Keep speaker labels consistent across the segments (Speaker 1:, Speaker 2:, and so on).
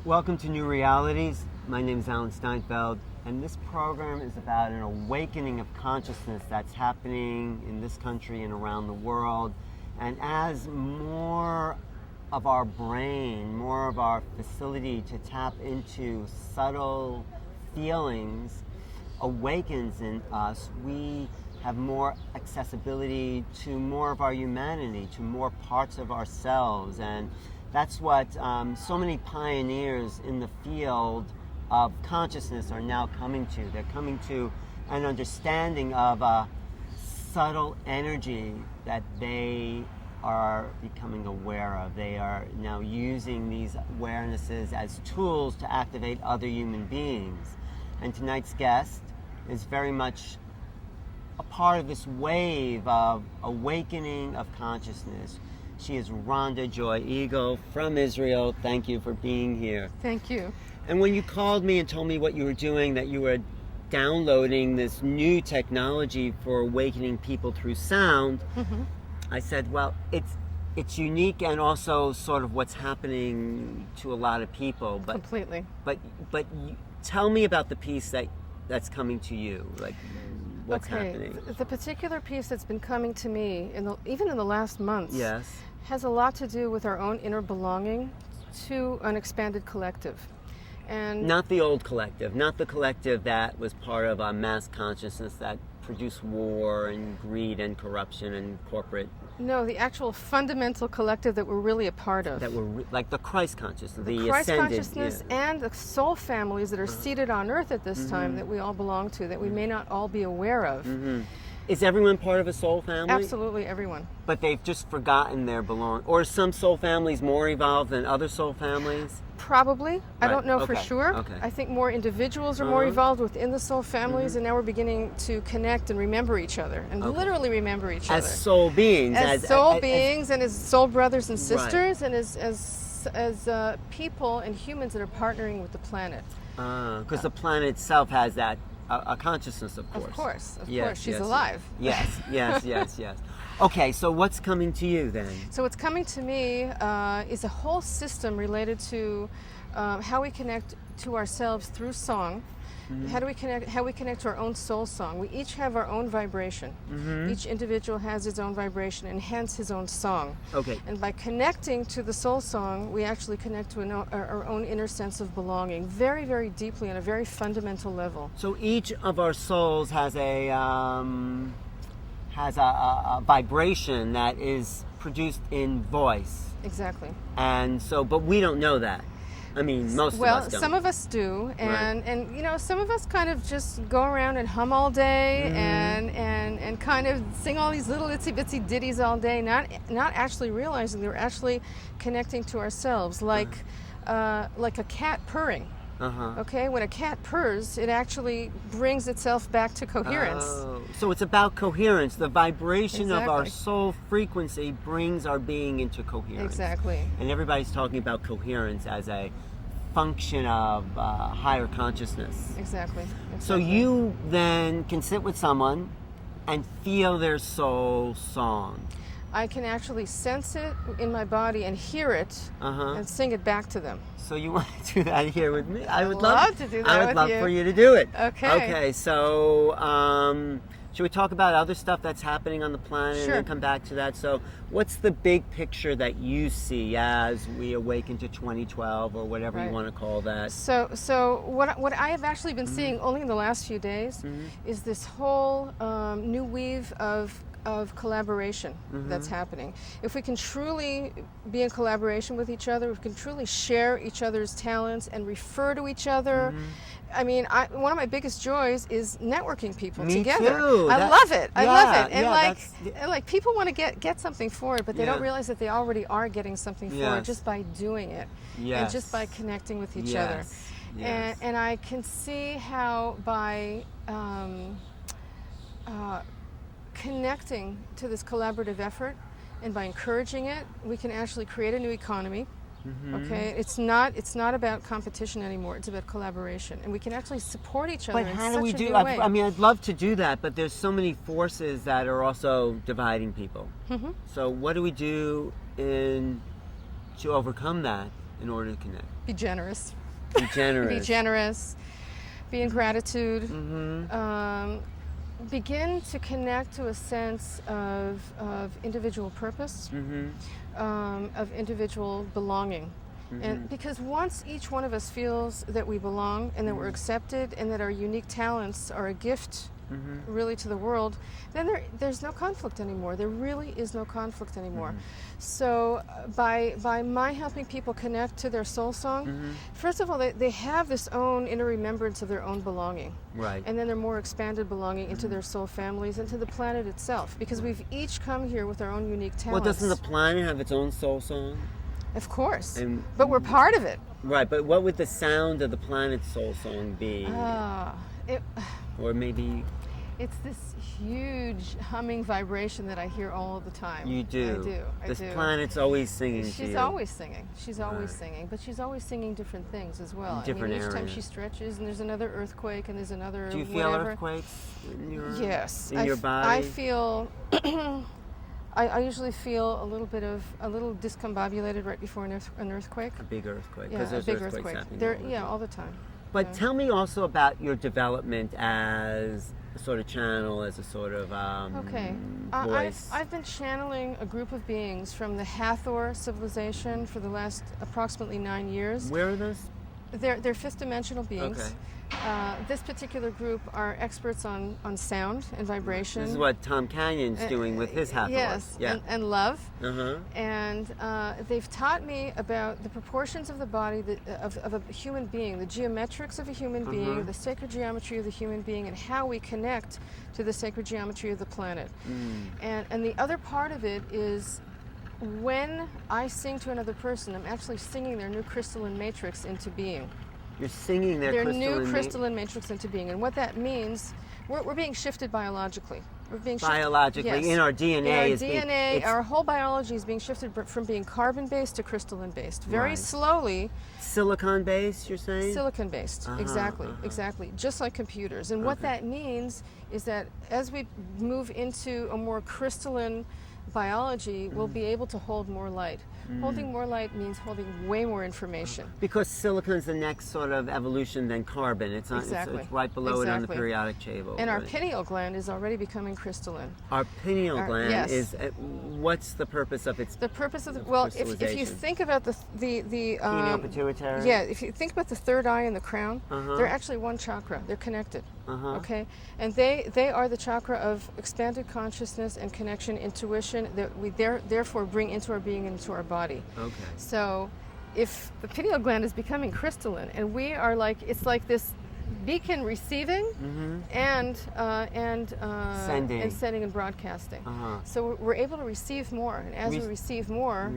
Speaker 1: Welcome to New Realities. My name is Alan Steinfeld, and this program is about an awakening of consciousness that's happening in this country and around the world. And as more of our brain, more of our facility to tap into subtle feelings awakens in us, we have more accessibility to more of our humanity, to more parts of ourselves. And that's what so many pioneers in the field of consciousness are now coming to. They're coming to an understanding of a subtle energy that they are becoming aware of. They are now using these awarenesses as tools to activate other human beings. And tonight's guest is very much a part of this wave of awakening of consciousness. She is Rhonda Joy Eagle from Israel. Thank you for being here.
Speaker 2: Thank you.
Speaker 1: And when you called me and told me what you were doing, that you were downloading this new technology for awakening people through sound, I said, well, it's unique and also sort of what's happening to a lot of people. But
Speaker 2: completely.
Speaker 1: But tell me about the piece that's coming to you. Like, what's happening?
Speaker 2: The particular piece that's been coming to me, even in the last months,
Speaker 1: Yes.
Speaker 2: has a lot to do with our own inner belonging to an expanded collective. And
Speaker 1: Not the old collective, not the collective that was part of a mass consciousness that produced war and greed and corruption and corporate.
Speaker 2: no, the actual fundamental collective that we're really a part of.
Speaker 1: That were like the Christ consciousness, the
Speaker 2: Christ
Speaker 1: ascended.
Speaker 2: consciousness and the soul families that are seated on earth at this time that we all belong to, that we may not all be aware of.
Speaker 1: Is everyone part of a soul family?
Speaker 2: Absolutely everyone.
Speaker 1: But they've just forgotten their belong. Or are some soul families more evolved than other soul families?
Speaker 2: Probably. I
Speaker 1: Right.
Speaker 2: don't know for
Speaker 1: Okay.
Speaker 2: sure.
Speaker 1: Okay.
Speaker 2: I think more individuals are more evolved within the soul families, and now we're beginning to connect and remember each other, and literally remember each
Speaker 1: As
Speaker 2: other.
Speaker 1: soul beings.
Speaker 2: As soul beings, and as soul brothers and sisters,
Speaker 1: Right.
Speaker 2: and as people and humans that are partnering with the planet.
Speaker 1: Because the planet itself has that, a consciousness, of course.
Speaker 2: Of course.
Speaker 1: Yes,
Speaker 2: She's
Speaker 1: yes,
Speaker 2: alive.
Speaker 1: Yes. Okay, so what's coming to you then?
Speaker 2: So what's coming to me is a whole system related to how we connect to ourselves through song. How we connect to our own soul song. We each have our own vibration. Each individual has his own vibration and hence his own song.
Speaker 1: Okay.
Speaker 2: And by connecting to the soul song, we actually connect to our own inner sense of belonging, very, very deeply on a very fundamental level.
Speaker 1: So each of our souls has a vibration that is produced in voice.
Speaker 2: Exactly.
Speaker 1: And so, but we don't know that. I mean, most of us
Speaker 2: Well,
Speaker 1: don't.
Speaker 2: some of us do, and you know, some of us kind of just go around and hum all day and kind of sing all these little itsy bitsy ditties all day, not actually realizing they're actually connecting to ourselves, like a cat purring. Okay, when a cat purrs, it actually brings itself back to coherence.
Speaker 1: Oh, so it's about coherence. The vibration of our
Speaker 2: Exactly.
Speaker 1: soul frequency brings our being into coherence.
Speaker 2: Exactly.
Speaker 1: And everybody's talking about coherence as a function of higher consciousness.
Speaker 2: Exactly.
Speaker 1: So you then can sit with someone and feel their soul song.
Speaker 2: I can actually sense it in my body and hear it and sing it back to them.
Speaker 1: So you want to do that here with me? I would
Speaker 2: love to do that
Speaker 1: I would
Speaker 2: with
Speaker 1: love
Speaker 2: you.
Speaker 1: for you to do it.
Speaker 2: Okay.
Speaker 1: Okay. So should we talk about other stuff that's happening on the planet and
Speaker 2: Sure.
Speaker 1: then come back to that? So what's the big picture that you see as we awaken to 2012 or whatever you
Speaker 2: Right.
Speaker 1: want to call that?
Speaker 2: So what I have actually been seeing only in the last few days is this whole new weave of collaboration that's happening. If we can truly be in collaboration with each other, if we can truly share each other's talents and refer to each other. I mean, one of my biggest joys is networking people
Speaker 1: Me
Speaker 2: together.
Speaker 1: too.
Speaker 2: I love it. I love it. And
Speaker 1: yeah,
Speaker 2: like people want to get something for it, but they
Speaker 1: Yeah.
Speaker 2: don't realize that they already are getting something for
Speaker 1: Yes.
Speaker 2: it just by doing it and just by connecting with each other.
Speaker 1: Yes.
Speaker 2: And I can see how by connecting to this collaborative effort and by encouraging it, we can actually create a new economy. Okay, it's not about competition anymore. It's about collaboration, and we can actually support each other
Speaker 1: But
Speaker 2: in
Speaker 1: how
Speaker 2: such
Speaker 1: do we
Speaker 2: a
Speaker 1: do?
Speaker 2: new way.
Speaker 1: I mean, I'd love to do that, but there's so many forces that are also dividing people. So what do we do to overcome that? in order to connect?
Speaker 2: Be generous.
Speaker 1: Be generous.
Speaker 2: Be generous. Be in gratitude.
Speaker 1: Mm-hmm.
Speaker 2: Begin to connect to a sense of individual purpose, of individual belonging. And because once each one of us feels that we belong and that we're accepted and that our unique talents are a gift really to the world, then there's no conflict anymore. There really is no conflict anymore. So by my helping people connect to their soul song, first of all, they have this own inner remembrance of their own belonging.
Speaker 1: Right.
Speaker 2: And then their more expanded belonging into their soul families and to the planet itself, because we've each come here with our own unique talents.
Speaker 1: Well, doesn't the planet have its own soul song?
Speaker 2: Of course.
Speaker 1: And
Speaker 2: but we're part of it.
Speaker 1: Right, but what would the sound of the planet's soul song be? Or maybe...
Speaker 2: It's this huge humming vibration that I hear all the time.
Speaker 1: You do?
Speaker 2: I do.
Speaker 1: This planet's always singing to you.
Speaker 2: She's always singing. She's always singing. But she's always singing different things as well.
Speaker 1: Different
Speaker 2: each
Speaker 1: areas.
Speaker 2: time she stretches and there's another earthquake and there's another
Speaker 1: Do you feel
Speaker 2: whatever.
Speaker 1: earthquakes in your,
Speaker 2: yes.
Speaker 1: in your body?
Speaker 2: I feel... I usually feel a little discombobulated right before an earthquake.
Speaker 1: A big earthquake.
Speaker 2: Yeah,
Speaker 1: Because there's
Speaker 2: a big
Speaker 1: earthquakes
Speaker 2: earthquake.
Speaker 1: happening
Speaker 2: All the time.
Speaker 1: But tell me also about your development as a sort of channel, as a sort of voice.
Speaker 2: I've been channeling a group of beings from the Hathor civilization for the last approximately 9 years.
Speaker 1: Where are those?
Speaker 2: They're fifth dimensional beings.
Speaker 1: Okay.
Speaker 2: This particular group are experts on sound and vibration.
Speaker 1: This is what Tom Canyon's doing with his Hathor.
Speaker 2: Yes,
Speaker 1: yeah.
Speaker 2: and love.
Speaker 1: Uh-huh.
Speaker 2: And they've taught me about the proportions of the body of a human being, the geometrics of a human being, the sacred geometry of the human being, and how we connect to the sacred geometry of the planet. And the other part of it is when I sing to another person, I'm actually singing their new crystalline matrix into being.
Speaker 1: You're singing their
Speaker 2: new crystalline matrix into being. And what that means, we're being shifted biologically. We're being
Speaker 1: biologically,
Speaker 2: yes.
Speaker 1: in our DNA.
Speaker 2: In our DNA, our whole biology is being shifted from being carbon-based to crystalline-based. Very slowly.
Speaker 1: Silicon-based, you're saying?
Speaker 2: Silicon-based, exactly. Just like computers. And what that means is that as we move into a more crystalline biology, we'll be able to hold more light. Holding more light means holding way more information.
Speaker 1: Because silicon's the next sort of evolution than carbon. It's not, it's right below it on the periodic table.
Speaker 2: And our pineal gland is already becoming crystalline.
Speaker 1: Our pineal gland
Speaker 2: yes.
Speaker 1: is, what's the purpose of its
Speaker 2: The purpose of the, well, if you think about the
Speaker 1: pineal pituitary?
Speaker 2: Yeah, if you think about the third eye and the crown, they're actually one chakra. They're connected. Okay? And they are the chakra of expanded consciousness and connection, intuition that we therefore bring into our being and into our body.
Speaker 1: Okay.
Speaker 2: So if the pineal gland is becoming crystalline and we are like, it's like this beacon receiving and sending and broadcasting. So we're able to receive more, and as we receive more,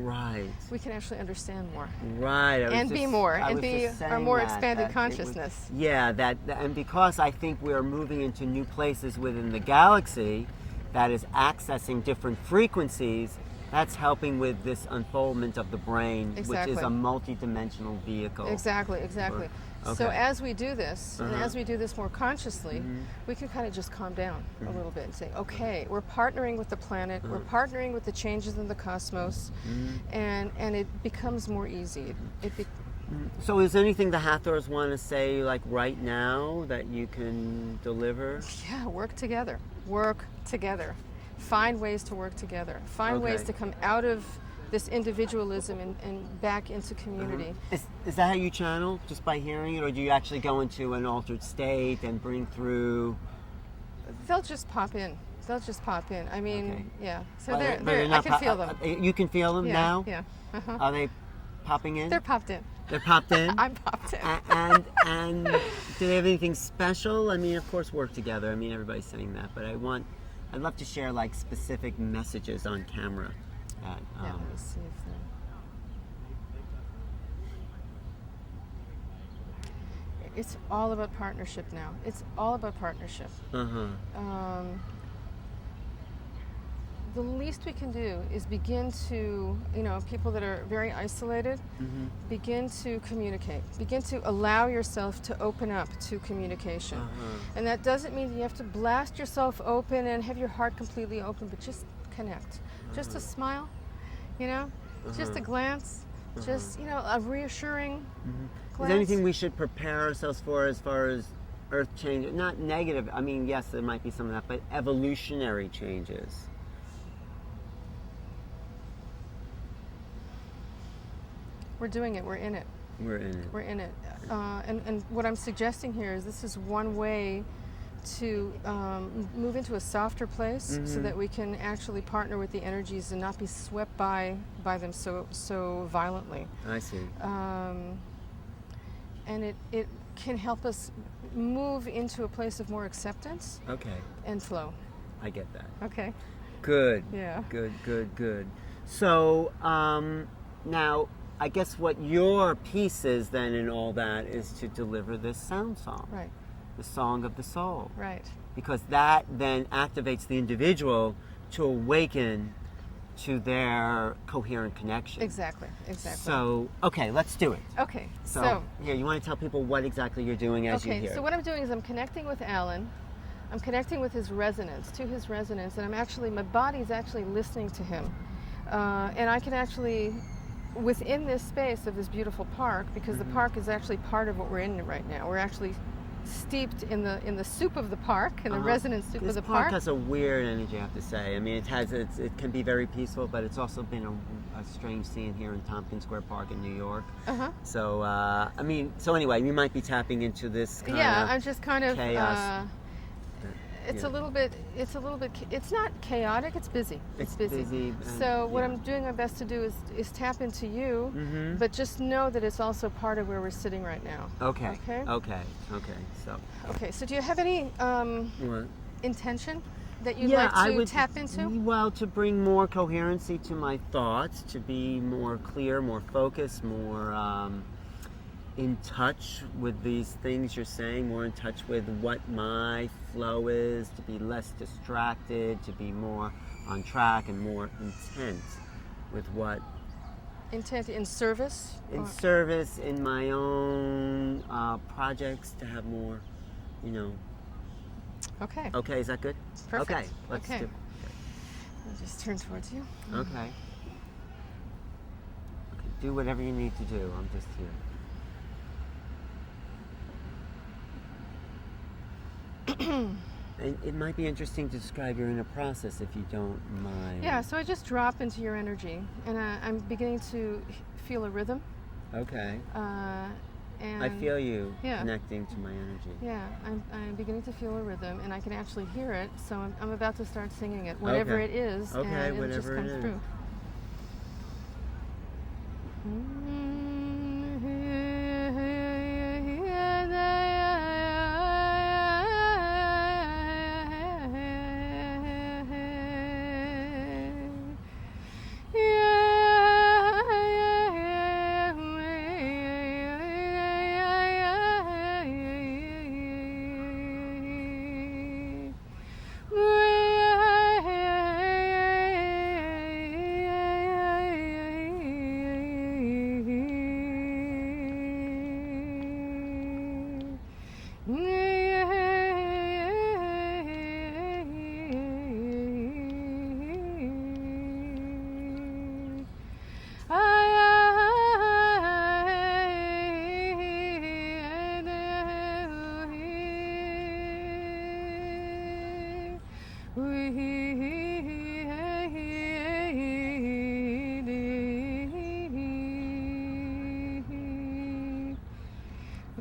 Speaker 2: we can actually understand more.
Speaker 1: Right.
Speaker 2: And be more, and be our more expanded consciousness.
Speaker 1: And because I think we're moving into new places within the galaxy that is accessing different frequencies, that's helping with this unfoldment of the brain, which is a multi-dimensional vehicle.
Speaker 2: Exactly. So as we do this, and as we do this more consciously, we can kind of just calm down a little bit and say, okay, we're partnering with the planet, we're partnering with the changes in the cosmos, and it becomes more easy.
Speaker 1: So is there anything the Hathors want to say, like right now, that you can deliver?
Speaker 2: Yeah, work together. Find ways to work together. Find ways to come out of this individualism and back into community.
Speaker 1: Is that how you channel, just by hearing it, or do you actually go into an altered state and bring through?
Speaker 2: They'll just pop in. I mean, yeah. So I can feel them.
Speaker 1: You can feel them now?
Speaker 2: Yeah.
Speaker 1: Are they popping in?
Speaker 2: They're popped in.
Speaker 1: They're popped in?
Speaker 2: I'm popped in.
Speaker 1: And do they have anything special? I mean, of course, work together. I mean, everybody's saying that, but I'd love to share like specific messages on camera.
Speaker 2: Let me see if it's all about partnership now. It's all about partnership. The least we can do is begin to, people that are very isolated, begin to communicate. Begin to allow yourself to open up to communication. And that doesn't mean you have to blast yourself open and have your heart completely open, but just connect. Just a smile, just a glance, just, a reassuring
Speaker 1: Is
Speaker 2: glance.
Speaker 1: there anything we should prepare ourselves for as far as earth change? Not negative, I mean, yes, there might be some of that, but evolutionary changes.
Speaker 2: We're doing it. We're in it.
Speaker 1: We're in it.
Speaker 2: We're in it. And what I'm suggesting here is this is one way to move into a softer place so that we can actually partner with the energies and not be swept by them so violently.
Speaker 1: I see.
Speaker 2: And it can help us move into a place of more acceptance and flow.
Speaker 1: I get that.
Speaker 2: Okay.
Speaker 1: Good.
Speaker 2: Yeah.
Speaker 1: Good. So, now, I guess what your piece is then in all that is to deliver this sound song.
Speaker 2: Right.
Speaker 1: The song of the soul.
Speaker 2: Right.
Speaker 1: Because that then activates the individual to awaken to their coherent connection.
Speaker 2: Exactly.
Speaker 1: So, okay, let's do it.
Speaker 2: Okay.
Speaker 1: So here, you want to tell people what exactly you're doing as you hear?
Speaker 2: Okay, so what I'm doing is I'm connecting with Alan. I'm connecting with his resonance, and my body's actually listening to him. And I can actually, within this space of this beautiful park, because the park is actually part of what we're in right now. We're actually steeped in the soup of the park, in the resonance soup of the park.
Speaker 1: This park has a weird energy, I have to say. I mean, it can be very peaceful, but it's also been a strange scene here in Tompkins Square Park in New York. So, anyway, you might be tapping into this kind of
Speaker 2: I'm just kind of
Speaker 1: chaos.
Speaker 2: It's a little bit. It's not chaotic. It's busy.
Speaker 1: It's busy.
Speaker 2: So what I'm doing my best to do is tap into you, but just know that it's also part of where we're sitting right now.
Speaker 1: Okay.
Speaker 2: So do you have any
Speaker 1: What?
Speaker 2: intention that you'd like to tap into?
Speaker 1: Well, to bring more coherency to my thoughts, to be more clear, more focused, more in touch with these things you're saying, more in touch with what my flow is, to be less distracted, to be more on track and more intent with what...
Speaker 2: Intent in service?
Speaker 1: Service, in my own projects, to have more,
Speaker 2: Okay.
Speaker 1: Okay, is that good?
Speaker 2: Perfect.
Speaker 1: Okay, let's do it.
Speaker 2: I'll just turn towards you.
Speaker 1: Okay. Do whatever you need to do. I'm just here. It might be interesting to describe your inner process if you don't mind.
Speaker 2: Yeah, so I just drop into your energy, and I'm beginning to feel a rhythm.
Speaker 1: Okay.
Speaker 2: And
Speaker 1: I feel you connecting to my energy.
Speaker 2: Yeah, I'm beginning to feel a rhythm, and I can actually hear it. So I'm about to start singing it, whatever it is, and it'll just come through.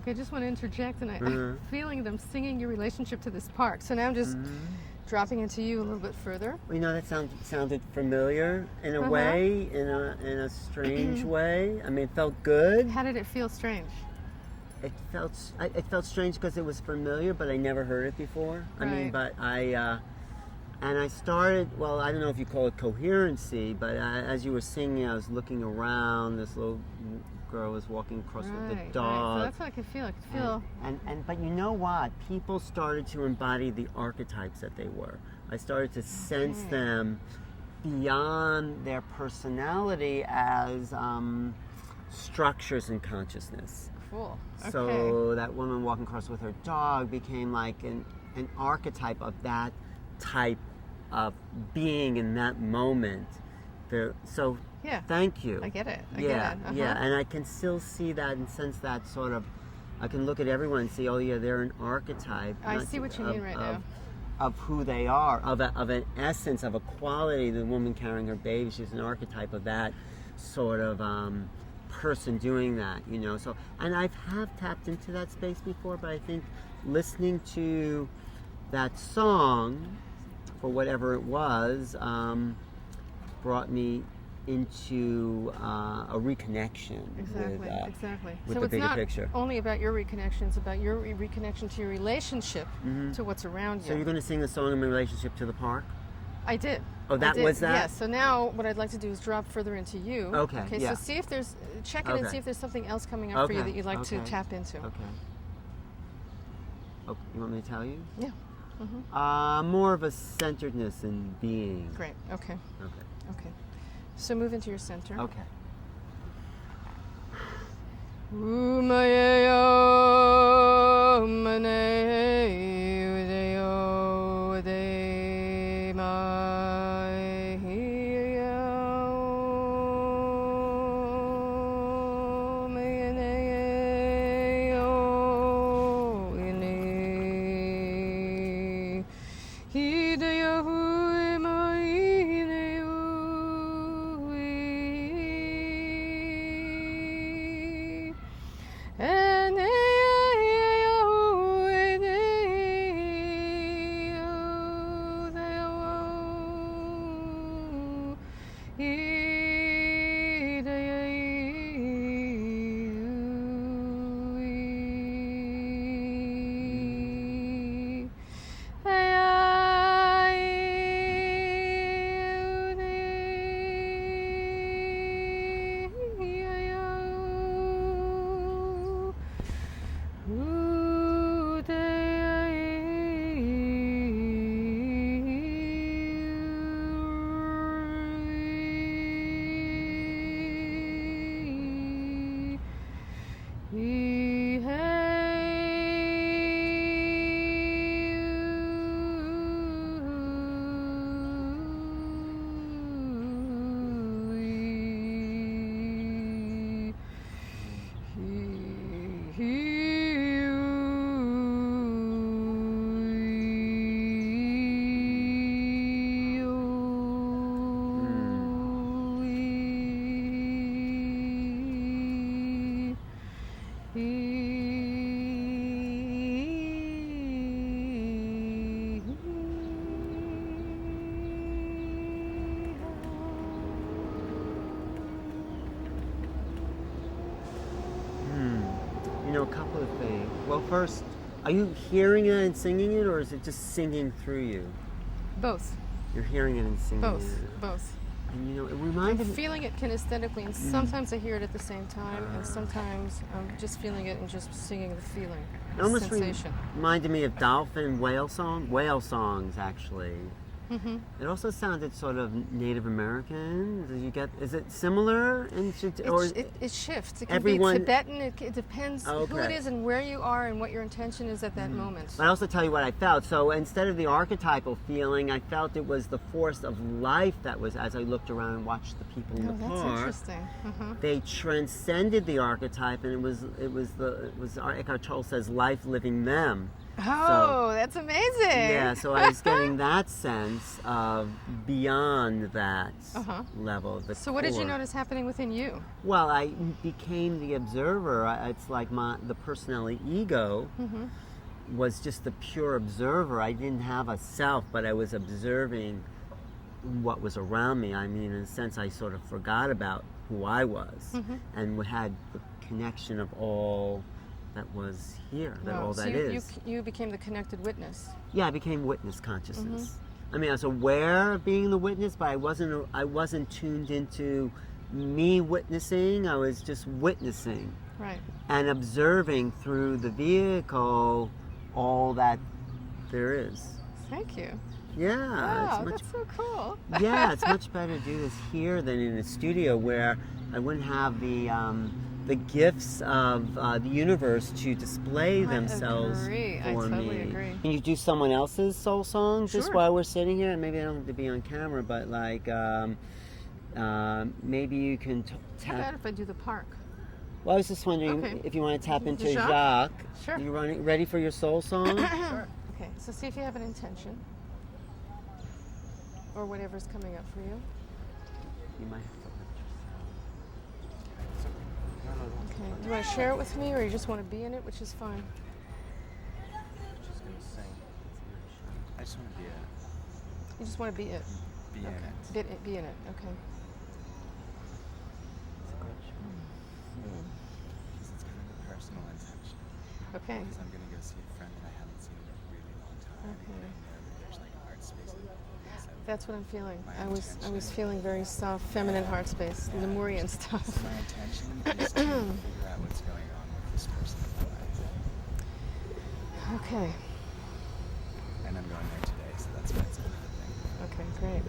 Speaker 2: I just want to interject, and I'm feeling them singing your relationship to this park. So now I'm just dropping into you a little bit further.
Speaker 1: Well, that sounded familiar in a way, in a strange way. I mean, it felt good.
Speaker 2: How did it feel strange?
Speaker 1: It felt strange because it was familiar, but I never heard it before.
Speaker 2: Right.
Speaker 1: I mean, but I started, well, I don't know if you call it coherency, but as you were singing, I was looking around. This little girl was walking across with the dog.
Speaker 2: So that's what I could feel. I could feel.
Speaker 1: But you know what? People started to embody the archetypes that they were. I started to sense them beyond their personality as structures in consciousness.
Speaker 2: Cool. Okay.
Speaker 1: So that woman walking across with her dog became like an archetype of that type of being in that moment. So
Speaker 2: Yeah.
Speaker 1: Thank you.
Speaker 2: I get it. I
Speaker 1: yeah,
Speaker 2: get it. Uh-huh.
Speaker 1: yeah, and I can still see that and sense that sort of. I can look at everyone and see, oh yeah, they're an archetype.
Speaker 2: I see what you mean right now.
Speaker 1: Of who they are, of an essence, of a quality. The woman carrying her baby, she's an archetype of that sort of person doing that, you know. So, and I have tapped into that space before, but I think listening to that song, for whatever it was, brought me into a reconnection
Speaker 2: Exactly.
Speaker 1: with
Speaker 2: So
Speaker 1: the
Speaker 2: it's
Speaker 1: bigger
Speaker 2: not
Speaker 1: picture.
Speaker 2: only about your reconnection; it's about your reconnection to your relationship to what's around you.
Speaker 1: So you're going to sing the song in relationship to the park?
Speaker 2: I did.
Speaker 1: Oh, that was that?
Speaker 2: Yes. So now what I'd like to do is drop further into you.
Speaker 1: Okay.
Speaker 2: So see if there's check it and see if there's something else coming up for you that you'd like to tap into.
Speaker 1: Okay. Oh, you want me to tell you?
Speaker 2: Yeah.
Speaker 1: More of a centeredness in being.
Speaker 2: Great. Okay.
Speaker 1: Okay.
Speaker 2: So move into your center.
Speaker 1: Okay.
Speaker 2: Umayo mane udayo uday mai hiyo mayanayo ini hidayo
Speaker 1: You know, a couple of things. Well, first, are you hearing it and singing it, or is it just singing through you?
Speaker 2: Both.
Speaker 1: You're hearing it and singing it.
Speaker 2: Both.
Speaker 1: And you know, it
Speaker 2: I'm
Speaker 1: reminded me.
Speaker 2: feeling it kinesthetically, and sometimes I hear it at the same time, and sometimes I'm just feeling it and just singing the feeling,
Speaker 1: It
Speaker 2: the
Speaker 1: almost
Speaker 2: sensation.
Speaker 1: reminded me of dolphin whale songs, actually. It also sounded sort of Native American. Did you get? Is it similar?
Speaker 2: It shifts. It can
Speaker 1: everyone-
Speaker 2: be Tibetan. It depends who it
Speaker 1: Okay.
Speaker 2: is and where you are and what your intention is at that moment.
Speaker 1: But I also tell you what I felt. So instead of the archetypal feeling, I felt it was the force of life that was, as I looked around and watched the people in
Speaker 2: Oh,
Speaker 1: the
Speaker 2: that's
Speaker 1: park.
Speaker 2: interesting.
Speaker 1: They transcended the archetype, and it was Eckhart Tolle says, life living them.
Speaker 2: Oh, that's amazing.
Speaker 1: Yeah, so I was getting that sense of beyond that level. The
Speaker 2: So what did you
Speaker 1: core.
Speaker 2: notice happening within you?
Speaker 1: Well, I became the observer. It's like the personality ego was just the pure observer. I didn't have a self, but I was observing what was around me. I mean, in a sense, I sort of forgot about who I was and we had the connection of all that was here, all
Speaker 2: so
Speaker 1: that is.
Speaker 2: you became the connected witness.
Speaker 1: Yeah, I became witness consciousness. I mean, I was aware of being the witness, but I wasn't tuned into me witnessing. I was just witnessing
Speaker 2: Right.
Speaker 1: and observing through the vehicle all that there is.
Speaker 2: Thank you.
Speaker 1: Yeah,
Speaker 2: Wow,
Speaker 1: it's much.
Speaker 2: that's so cool.
Speaker 1: Yeah, it's much better to do this here than in a studio where I wouldn't have the gifts of the universe to display themselves
Speaker 2: agree.
Speaker 1: for
Speaker 2: I totally
Speaker 1: me.
Speaker 2: agree.
Speaker 1: Can you do someone else's soul song just
Speaker 2: Sure.
Speaker 1: while we're sitting here? And maybe I don't have to be on camera, but like Maybe you can
Speaker 2: How about
Speaker 1: tap.
Speaker 2: if I do the park?
Speaker 1: Well, I was just wondering
Speaker 2: Okay.
Speaker 1: if you want to tap into
Speaker 2: Jacques?
Speaker 1: Jacques.
Speaker 2: Sure.
Speaker 1: You ready for your soul song?
Speaker 3: Sure.
Speaker 2: Okay, so see if you have an intention. Or whatever's coming up for you.
Speaker 1: You might have to lift
Speaker 2: Okay. Do you want to share it with me or you just want to be in it, which is fine?
Speaker 3: Just gonna sing. I just want to be
Speaker 2: You just want to be it.
Speaker 3: in it.
Speaker 2: Be in it. Okay.
Speaker 3: Because it's kind of a personal intention.
Speaker 2: Okay.
Speaker 3: Because I'm gonna go see a friend that I haven't seen in a really long time.
Speaker 2: Okay.
Speaker 3: And I know that there's like a heart space in it. So
Speaker 2: That's what I'm feeling.
Speaker 3: My
Speaker 2: I was
Speaker 3: intention.
Speaker 2: feeling very soft, feminine heart space,
Speaker 3: Yeah.
Speaker 2: Lemurian stuff.
Speaker 3: my intention is to figure out what's going on with this person in my life.
Speaker 2: Okay.
Speaker 3: And I'm going there today, so that's why it's been happening.
Speaker 2: Okay, great.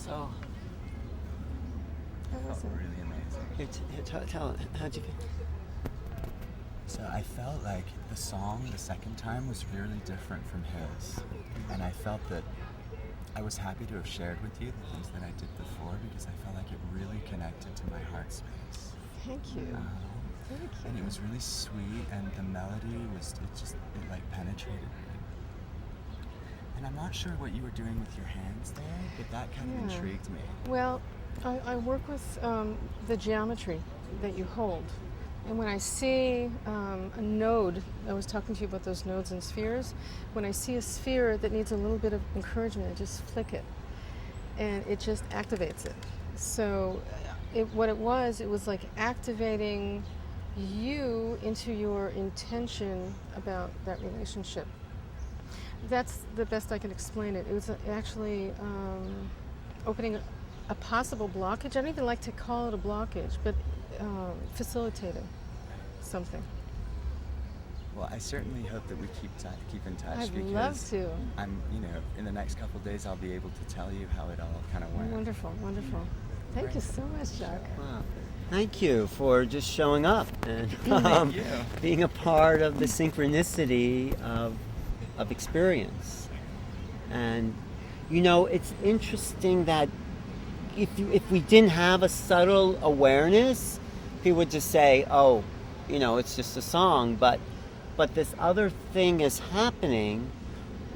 Speaker 1: So,
Speaker 2: That was
Speaker 3: Felt
Speaker 2: it.
Speaker 3: really amazing.
Speaker 1: tell how'd you feel?
Speaker 3: So I felt like the song the second time was really different from his. And I felt that I was happy to have shared with you the things that I did before because I felt like it really connected to my heart space.
Speaker 2: Thank you. Thank you.
Speaker 3: And it was really sweet and the melody was, it like penetrated me. And I'm not sure what you were doing with your hands there, but that kind of
Speaker 2: Yeah.
Speaker 3: intrigued me.
Speaker 2: Well, I work with the geometry that you hold. And when I see a node, I was talking to you about those nodes and spheres. When I see a sphere that needs a little bit of encouragement, I just flick it. And it just activates it. So what it was like activating you into your intention about that relationship. That's the best I can explain it. It was actually opening a possible blockage. I don't even like to call it a blockage, but facilitating something.
Speaker 3: Well, I certainly hope that we keep in touch
Speaker 2: I'd
Speaker 3: because
Speaker 2: love to.
Speaker 3: I'm, in the next couple of days I'll be able to tell you how it all kind of went.
Speaker 2: Wonderful, wonderful. Thank you so much, Jacques.
Speaker 1: Wow. Thank you for just showing up and
Speaker 3: Thank you.
Speaker 1: being a part of the synchronicity of experience. And it's interesting that if we didn't have a subtle awareness, people would just say, "Oh, it's just a song." But this other thing is happening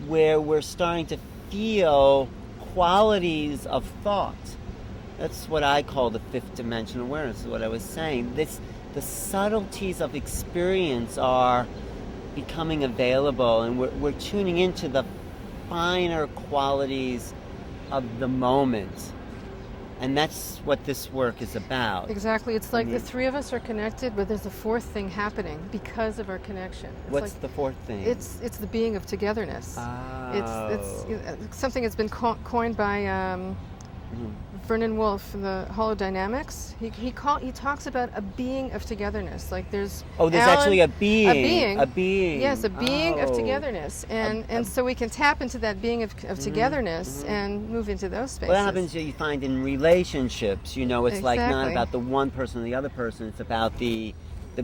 Speaker 1: where we're starting to feel qualities of thought. That's what I call the fifth dimension awareness, is what I was saying. The subtleties of experience are becoming available, and we're tuning into the finer qualities of the moment. And that's what this work is about.
Speaker 2: Exactly. It's like the three of us are connected, but there's a fourth thing happening because of our connection. It's
Speaker 1: What's
Speaker 2: like,
Speaker 1: the fourth thing?
Speaker 2: It's the being of togetherness.
Speaker 1: Oh.
Speaker 2: It's something that's been coined by Vernon Wolf, the holodynamics, he talks about a being of togetherness. Like there's
Speaker 1: actually a being.
Speaker 2: A being. Yes, a being of togetherness, and so we can tap into that being of togetherness and move into those spaces.
Speaker 1: What happens? You find in relationships, it's like not
Speaker 2: Exactly.
Speaker 1: about the one person or the other person. It's about the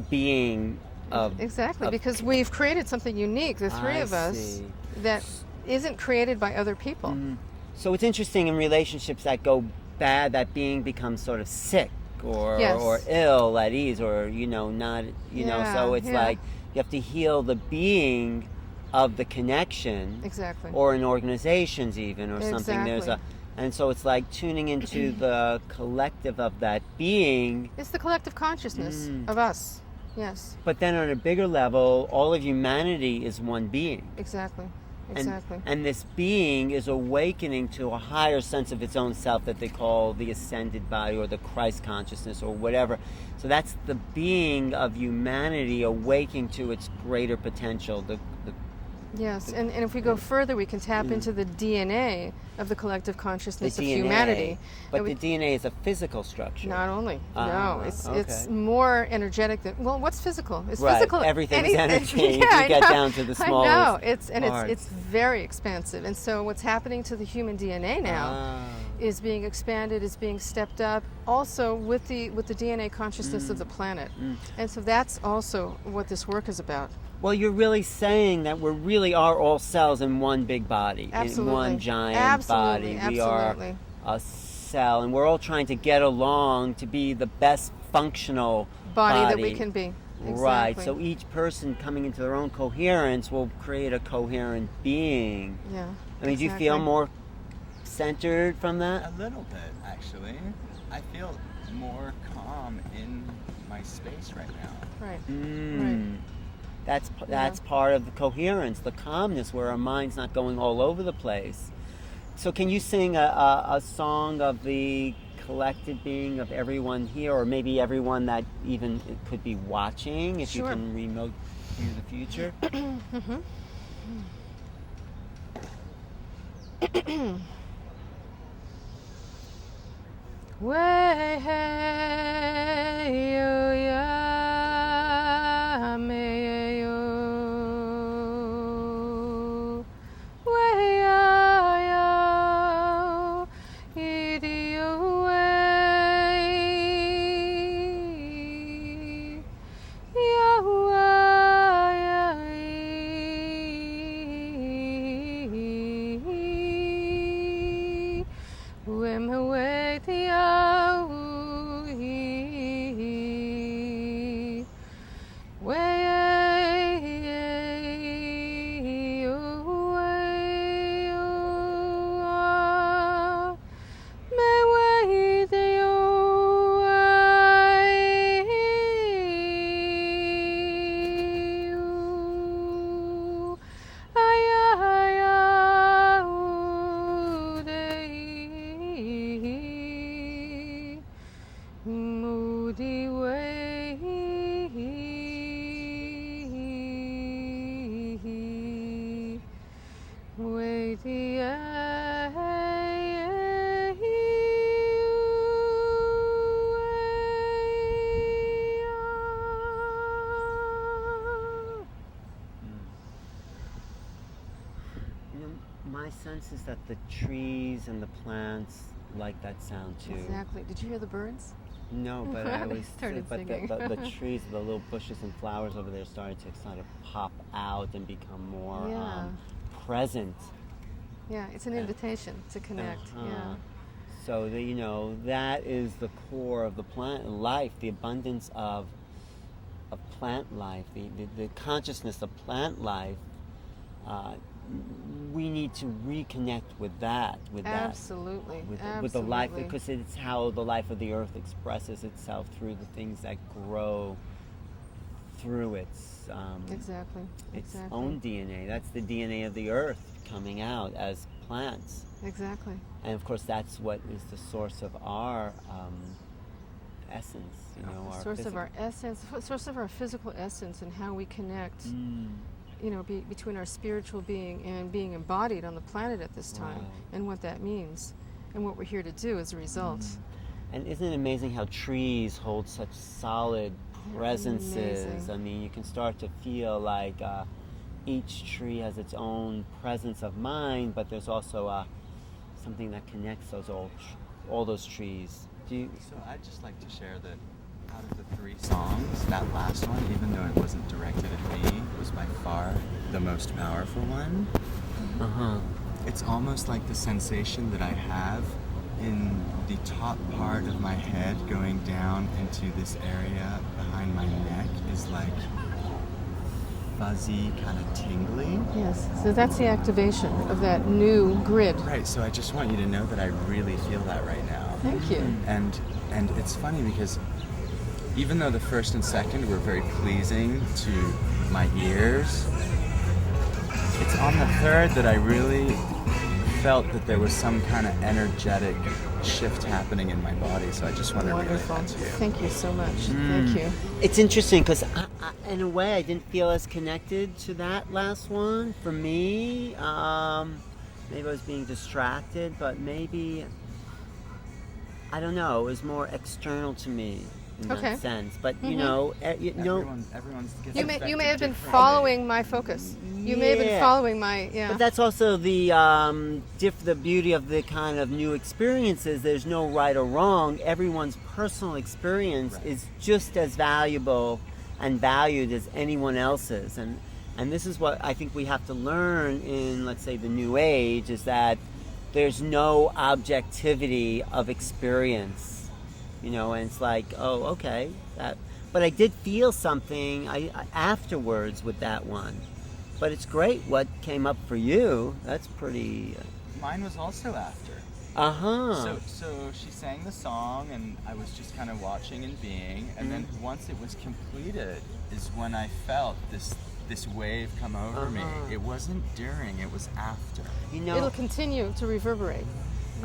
Speaker 1: being of
Speaker 2: because we've created something unique, the three of us,
Speaker 1: see.
Speaker 2: that isn't created by other people.
Speaker 1: So it's interesting in relationships that go bad, that being becomes sort of sick or ill at ease or not so it's like you have to heal the being of the connection,
Speaker 2: or
Speaker 1: in organizations even or something. And so it's like tuning into the collective of that being.
Speaker 2: It's the collective consciousness of us. Yes.
Speaker 1: But then on a bigger level, all of humanity is one being.
Speaker 2: Exactly.
Speaker 1: And this being is awakening to a higher sense of its own self that they call the ascended body or the Christ consciousness or whatever. So that's the being of humanity awaking to its greater potential.
Speaker 2: Yes, and if we go further, we can tap into the DNA of the collective consciousness of humanity.
Speaker 1: But the DNA is a physical structure.
Speaker 2: Not only. No, it's more energetic than... Well, what's physical? It's
Speaker 1: right.
Speaker 2: physical.
Speaker 1: Everything's energy. You get down to the smallest
Speaker 2: I know.
Speaker 1: parts.
Speaker 2: It's very expansive. And so what's happening to the human DNA now is being expanded, is being stepped up, also with the DNA consciousness of the planet. And so that's also what this work is about.
Speaker 1: Well, you're really saying that we really are all cells in one big body, in one giant body. We are a cell, and we're all trying to get along to be the best functional
Speaker 2: body that we can be. Exactly.
Speaker 1: Right. So each person coming into their own coherence will create a coherent being.
Speaker 2: Yeah.
Speaker 1: I mean, do you feel more centered from that?
Speaker 3: A little bit, actually. I feel more calm in my space right now.
Speaker 2: Right.
Speaker 1: Right. That's part of the coherence, the calmness, where our mind's not going all over the place. So can you sing a song of the collected being of everyone here, or maybe everyone that even could be watching, if you can remote view the future?
Speaker 2: Way hey yo ya me yo way yo idi yo way yo way my way to
Speaker 1: My sense is that the trees and the plants like that sound too.
Speaker 2: Exactly. Did you hear the birds?
Speaker 1: No, but I always
Speaker 2: started
Speaker 1: but
Speaker 2: singing.
Speaker 1: the trees, the little bushes and flowers over there started to sort of pop out and become more present.
Speaker 2: Yeah, it's an invitation to connect. Yeah.
Speaker 1: So that is the core of the plant life, the abundance of plant life, the consciousness of plant life. We need to reconnect with that.
Speaker 2: Absolutely.
Speaker 1: With the life, because it's how the life of the earth expresses itself through the things that grow through its own DNA. That's the DNA of the earth coming out as plants.
Speaker 2: Exactly.
Speaker 1: And of course, that's what is the source of our essence.
Speaker 2: The source of our essence, source of our physical essence, and how we connect. Between our spiritual being and being embodied on the planet at this time, and what that means. and what we're here to do as a result.
Speaker 1: And isn't it amazing how trees hold such solid presences?
Speaker 2: Amazing.
Speaker 1: I mean, you can start to feel like each tree has its own presence of mind, but there's also something that connects all those trees.
Speaker 3: So I'd just like to share that out of the 3 songs, that last one, even though it wasn't directed at me, was by far the most powerful one. It's almost like the sensation that I have in the top part of my head going down into this area behind my neck is like fuzzy, kind of tingly.
Speaker 2: Yes, so that's the activation of that new grid.
Speaker 3: Right, so I just want you to know that I really feel that right now.
Speaker 2: Thank you.
Speaker 3: And it's funny because even though the first and second were very pleasing to my ears, it's on the third that I really felt that there was some kind of energetic shift happening in my body. So I just want to relay that to you.
Speaker 2: Thank you so much. Thank you.
Speaker 1: It's interesting because in a way I didn't feel as connected to that last one. For me, maybe I was being distracted, but maybe, I don't know, it was more external to me in that sense. But you know,
Speaker 3: everyone's
Speaker 2: you may have been following my focus. You may have been following my
Speaker 1: But that's also the beauty of the kind of new experiences. There's no right or wrong. Everyone's personal experience is just as valuable and valued as anyone else's. And this is what I think we have to learn in, let's say, the new age, is that there's no objectivity of experience. You know, and it's like, oh, okay. But I did feel something afterwards with that one. But it's great what came up for you. That's pretty...
Speaker 3: Mine was also after. So she sang the song, and I was just kind of watching and being. And then once it was completed is when I felt this wave come over me. It wasn't during, it was after.
Speaker 1: You know,
Speaker 2: it'll continue to reverberate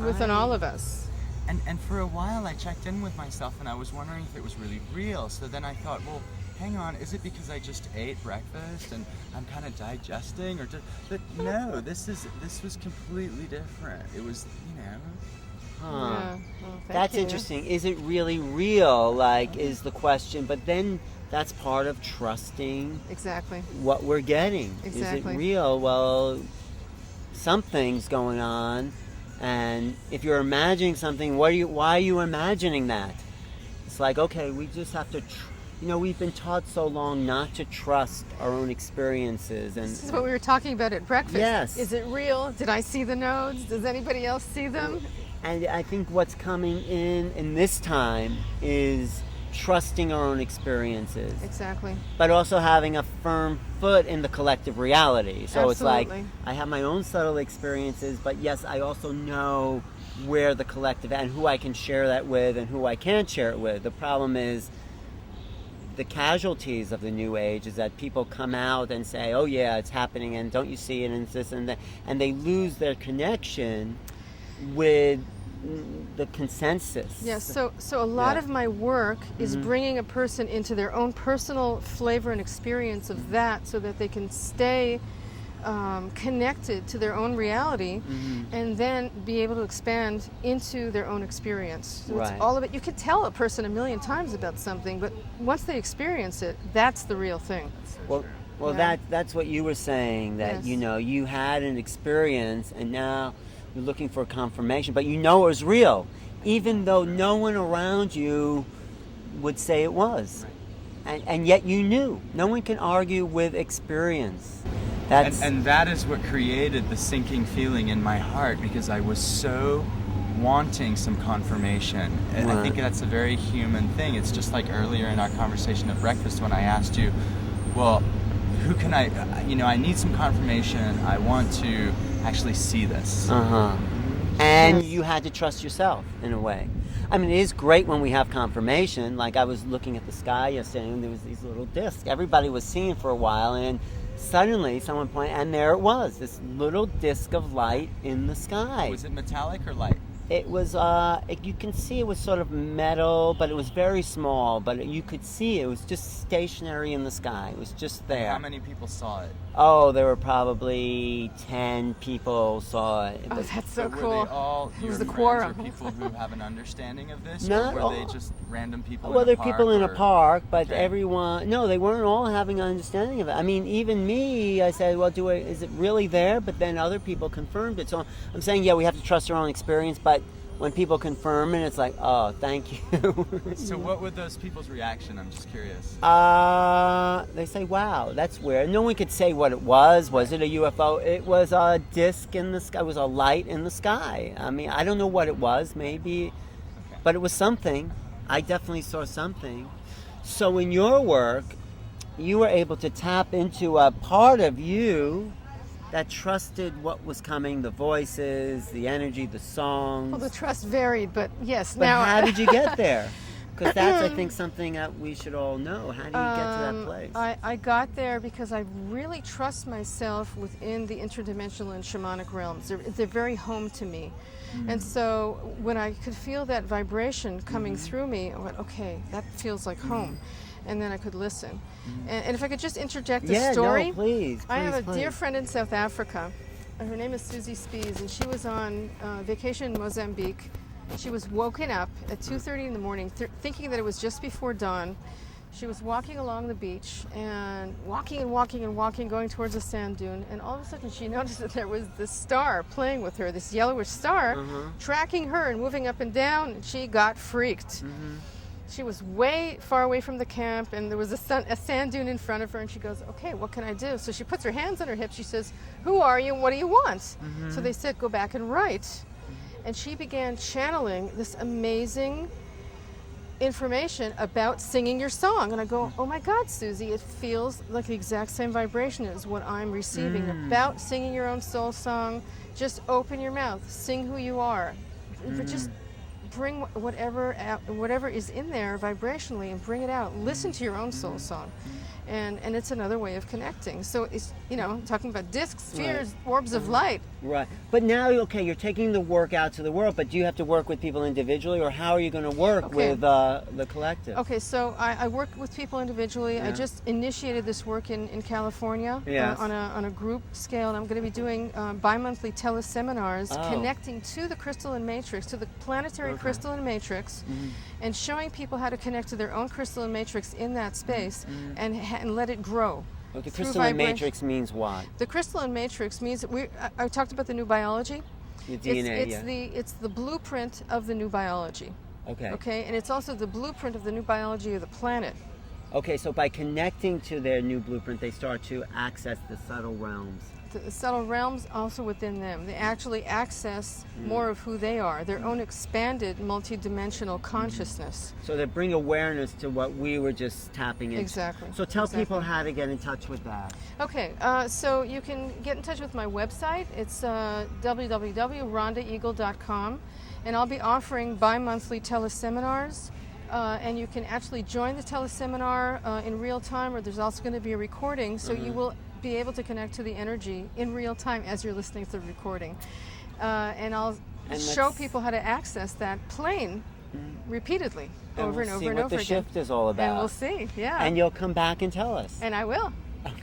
Speaker 2: within all of us.
Speaker 3: And for a while I checked in with myself and I was wondering if it was really real. So then I thought, well, hang on, is it because I just ate breakfast and I'm kind of digesting? But no, this was completely different. It was, you know.
Speaker 2: Well,
Speaker 1: that's interesting. Is it really real? Like, is the question. But then that's part of trusting what we're getting. Is it real? Well, something's going on. And if you're imagining something, why are you imagining that? It's like, okay, we just have to, we've been taught so long not to trust our own experiences. And
Speaker 2: this is what we were talking about at breakfast.
Speaker 1: Yes.
Speaker 2: Is it real? Did I see the nodes? Does anybody else see them?
Speaker 1: And I think what's coming in this time is trusting our own experiences.
Speaker 2: Exactly.
Speaker 1: But also having a firm foot in the collective reality. So It's like, I have my own subtle experiences, but yes, I also know where the collective and who I can share that with and who I can't share it with. The problem is the casualties of the new age is that people come out and say, oh yeah, it's happening, and don't you see it, and it's this and that, and they lose their connection with the consensus.
Speaker 2: Yes, so a lot of my work is bringing a person into their own personal flavor and experience of that, so that they can stay connected to their own reality, and then be able to expand into their own experience. So it's all of it. You can tell a person a million times about something, but once they experience it, that's the real thing.
Speaker 1: Well, that's what you were saying, that you had an experience, and now you're looking for confirmation, but it was real, even though no one around you would say it was. And yet you knew. No one can argue with experience.
Speaker 3: And that is what created the sinking feeling in my heart, because I was so wanting some confirmation. And I think that's a very human thing. It's just like earlier in our conversation at breakfast when I asked you, well, who can I need some confirmation. I want to actually see this.
Speaker 1: And you had to trust yourself in a way. I mean, it is great when we have confirmation. Like, I was looking at the sky yesterday, and there was these little discs. Everybody was seeing for a while, and suddenly someone pointed, and there it was, this little disc of light in the sky.
Speaker 3: Was it metallic or light?
Speaker 1: It was, you can see it was sort of metal, but it was very small, but you could see it was just stationary in the sky. It was just there.
Speaker 3: How many people saw it?
Speaker 1: Oh, there were probably 10 people saw it.
Speaker 2: Oh, that's so
Speaker 3: But
Speaker 2: cool.
Speaker 3: Were they all
Speaker 2: It was
Speaker 3: your
Speaker 2: the
Speaker 3: friends
Speaker 2: quorum.
Speaker 3: or people who have an understanding of this?
Speaker 1: Not
Speaker 3: or were they
Speaker 1: all.
Speaker 3: just random people
Speaker 1: Well,
Speaker 3: in
Speaker 1: there
Speaker 3: a
Speaker 1: are
Speaker 3: park?
Speaker 1: people in a
Speaker 3: or-
Speaker 1: park, but
Speaker 3: Okay.
Speaker 1: everyone, no, they weren't all having an understanding of it. I mean, even me, I said, well, is it really there? But then other people confirmed it. So I'm saying, yeah, we have to trust our own experience, but when people confirm it, it's like, oh, thank you.
Speaker 3: So what was those people's reaction? I'm just curious.
Speaker 1: They say, wow, that's weird. No one could say what it was. Was it a UFO? It was a disc in the sky. It was a light in the sky. I mean, I don't know what it was, maybe,
Speaker 3: Okay.
Speaker 1: but it was something. I definitely saw something. So in your work, you were able to tap into a part of you that trusted what was coming, the voices, the energy, the songs.
Speaker 2: Well, the trust varied, but yes.
Speaker 1: But
Speaker 2: now,
Speaker 1: how did you get there? Because that's, I think, something that we should all know. How do you get to that place?
Speaker 2: I got there because I really trust myself within the interdimensional and shamanic realms. They're very home to me. And so when I could feel that vibration coming through me, I went, okay, that feels like home. And then I could listen. And if I could just interject a story.
Speaker 1: No, please.
Speaker 2: I have a
Speaker 1: please.
Speaker 2: dear friend in South Africa. Her name is Susie Spies, and she was on vacation in Mozambique. She was woken up at 2:30 in the morning, thinking that it was just before dawn. She was walking along the beach and walking, going towards a sand dune. And all of a sudden, she noticed that there was this star playing with her, this yellowish star, tracking her and moving up and down. And she got freaked. She was way far away from the camp, and there was a sand dune in front of her, and she goes, okay, what can I do? So she puts her hands on her hips. She says, who are you and what do you want? So they said, go back and write. And she began channeling this amazing information about singing your song. And I go, oh my God, Susie, it feels like the exact same vibration as what I'm receiving about singing your own soul song. Just open your mouth, sing who you are. But just bring whatever is in there vibrationally and bring it out. Listen to your own soul song. And it's another way of connecting. So it's, talking about discs, spheres, orbs of light.
Speaker 1: Right. But now, okay, you're taking the work out to the world, but do you have to work with people individually, or how are you going to work with the collective?
Speaker 2: Okay, so I work with people individually. I just initiated this work in California on a group scale, and I'm going to be doing bi-monthly teleseminars connecting to the crystalline matrix, to the planetary crystalline matrix, and showing people how to connect to their own crystalline matrix in that space and let it grow.
Speaker 1: Well, the crystalline matrix means what?
Speaker 2: The crystalline matrix means that I talked about the new biology.
Speaker 1: The DNA,
Speaker 2: it's the blueprint of the new biology.
Speaker 1: Okay.
Speaker 2: Okay, and it's also the blueprint of the new biology of the planet.
Speaker 1: Okay, so by connecting to their new blueprint, they start to access the subtle realms.
Speaker 2: The subtle realms also within them. They actually access more of who they are, their own expanded multidimensional consciousness.
Speaker 1: So they bring awareness to what we were just tapping into.
Speaker 2: Exactly.
Speaker 1: So tell people how to get in touch with that.
Speaker 2: Okay, so you can get in touch with my website. It's www.rhondaeagle.com, and I'll be offering bi-monthly teleseminars. And you can actually join the teleseminar in real time, or there's also going to be a recording, so you will be able to connect to the energy in real time as you're listening to the recording. And I'll show people how to access that plane repeatitely over and over and over again.
Speaker 1: And we'll see what the shift is all about.
Speaker 2: And we'll see, yeah.
Speaker 1: And you'll come back and tell us.
Speaker 2: And I will.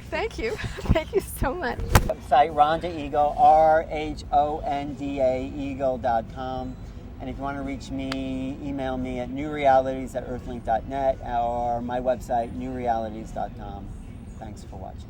Speaker 2: Thank you. Thank you so much.
Speaker 1: Website, Rhonda Eagle, RHONDA Eagle.com. And if you want to reach me, email me at newrealities@earthlink.net or my website, newrealities.com. Thanks for watching.